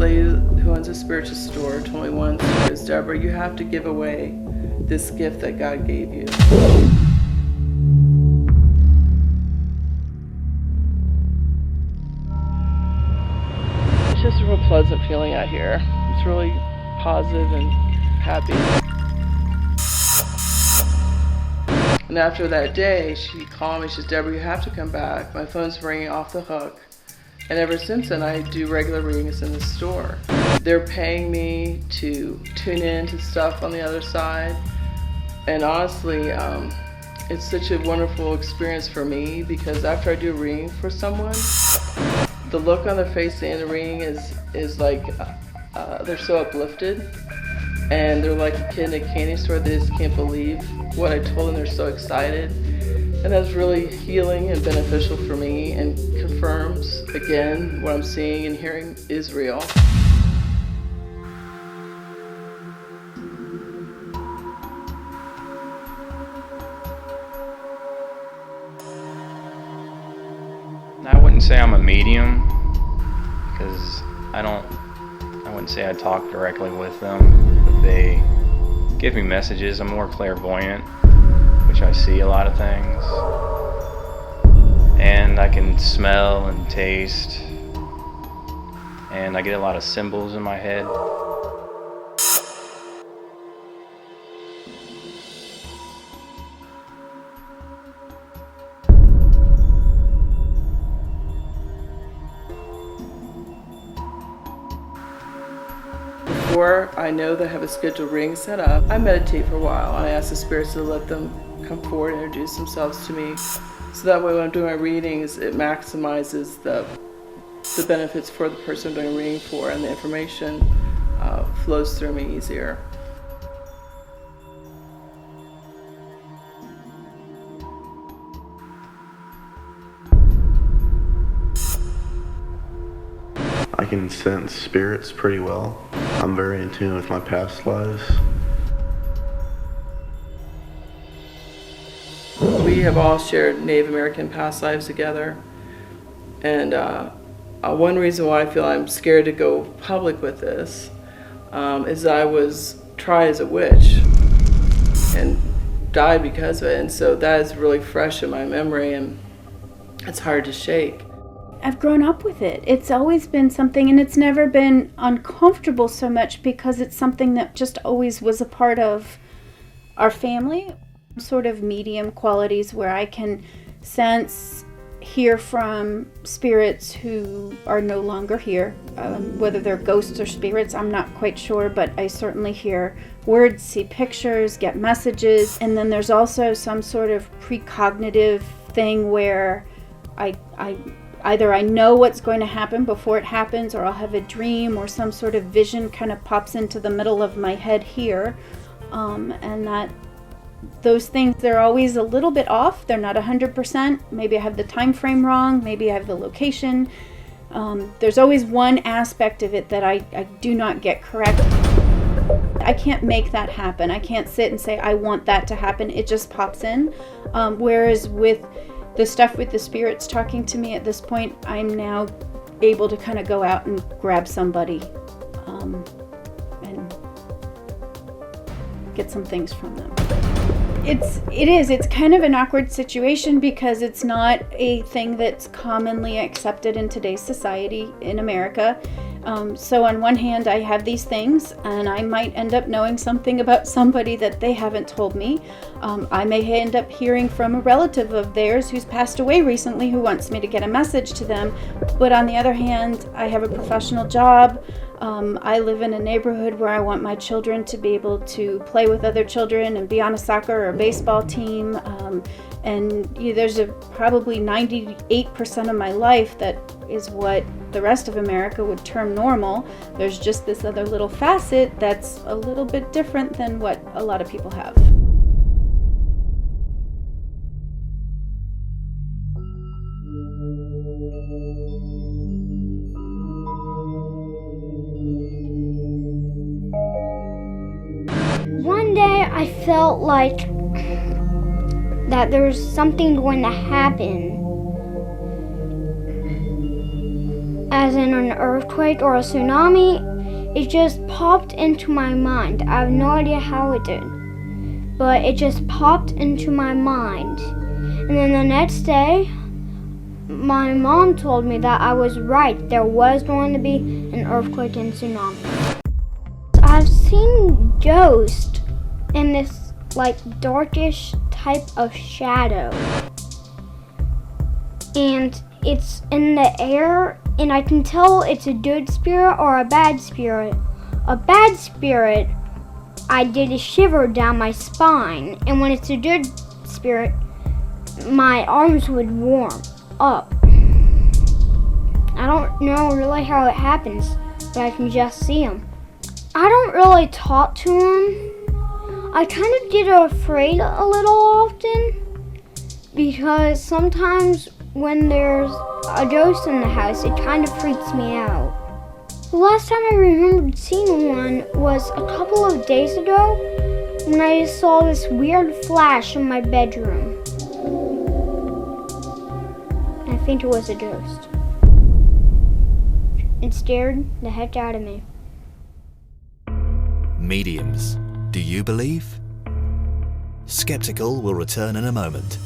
lady who owns a spiritual store told me once, she goes, Deborah, you have to give away this gift that God gave you. It's just a real pleasant feeling out here. It's really positive and happy. And after that day, she called me. She says, Deborah, you have to come back. My phone's ringing off the hook. And ever since then, I do regular readings in the store. They're paying me to tune in to stuff on the other side. And honestly, it's such a wonderful experience for me, because after I do a reading for someone, the look on their face at the end of the reading is like they're so uplifted, and they're like a kid in a candy store. They just can't believe what I told them. They're so excited, and that's really healing and beneficial for me, and confirms again what I'm seeing and hearing is real. I wouldn't say I'm a medium, because I wouldn't say I talk directly with them, but they give me messages. I'm more clairvoyant, which I see a lot of things, and I can smell and taste, and I get a lot of symbols in my head. Before I know that I have a scheduled reading set up, I meditate for a while, and I ask the spirits to let them come forward and introduce themselves to me. So that way when I'm doing my readings, it maximizes the benefits for the person I'm doing a reading for, and the information flows through me easier. I can sense spirits pretty well. I'm very in tune with my past lives. We have all shared Native American past lives together, and one reason why I feel I'm scared to go public with this is that I was tried as a witch and died because of it, and so that is really fresh in my memory, and it's hard to shake. I've grown up with it. It's always been something, and it's never been uncomfortable so much because it's something that just always was a part of our family. Sort of medium qualities where I can sense, hear from spirits who are no longer here. Whether they're ghosts or spirits, I'm not quite sure, but I certainly hear words, see pictures, get messages. And then there's also some sort of precognitive thing where either I know what's going to happen before it happens, or I'll have a dream, or some sort of vision kind of pops into the middle of my head here. And that those things, they're always a little bit off. They're not 100%. Maybe I have the time frame wrong. Maybe I have the location. There's always one aspect of it that I do not get correct. I can't make that happen. I can't sit and say, I want that to happen. It just pops in. Whereas with the stuff with the spirits talking to me at this point, I'm now able to kind of go out and grab somebody and get some things from them. It's kind of an awkward situation because it's not a thing that's commonly accepted in today's society in America. So on one hand, I have these things, and I might end up knowing something about somebody that they haven't told me. I may end up hearing from a relative of theirs who's passed away recently who wants me to get a message to them. But on the other hand, I have a professional job. I live in a neighborhood where I want my children to be able to play with other children and be on a soccer or baseball team. And there's probably 98% of my life that is what the rest of America would term normal. There's just this other little facet that's a little bit different than what a lot of people have. One day I felt like that there was something going to happen. as in an earthquake or a tsunami, it just popped into my mind. I have no idea how it did, but it just popped into my mind. And then the next day, my mom told me that I was right. There was going to be an earthquake and tsunami. I've seen ghosts in this like darkish type of shadow. And it's in the air, and I can tell it's a good spirit or a bad spirit. A bad spirit, I get a shiver down my spine, and when it's a good spirit, my arms would warm up. I don't know really how it happens, but I can just see them. I don't really talk to them. I kind of get afraid a little often, because sometimes when there's a ghost in the house, it kind of freaks me out. The last time I remembered seeing one was a couple of days ago when I saw this weird flash in my bedroom. I think it was a ghost. It scared the heck out of me. Mediums. Do you believe? Skeptical will return in a moment.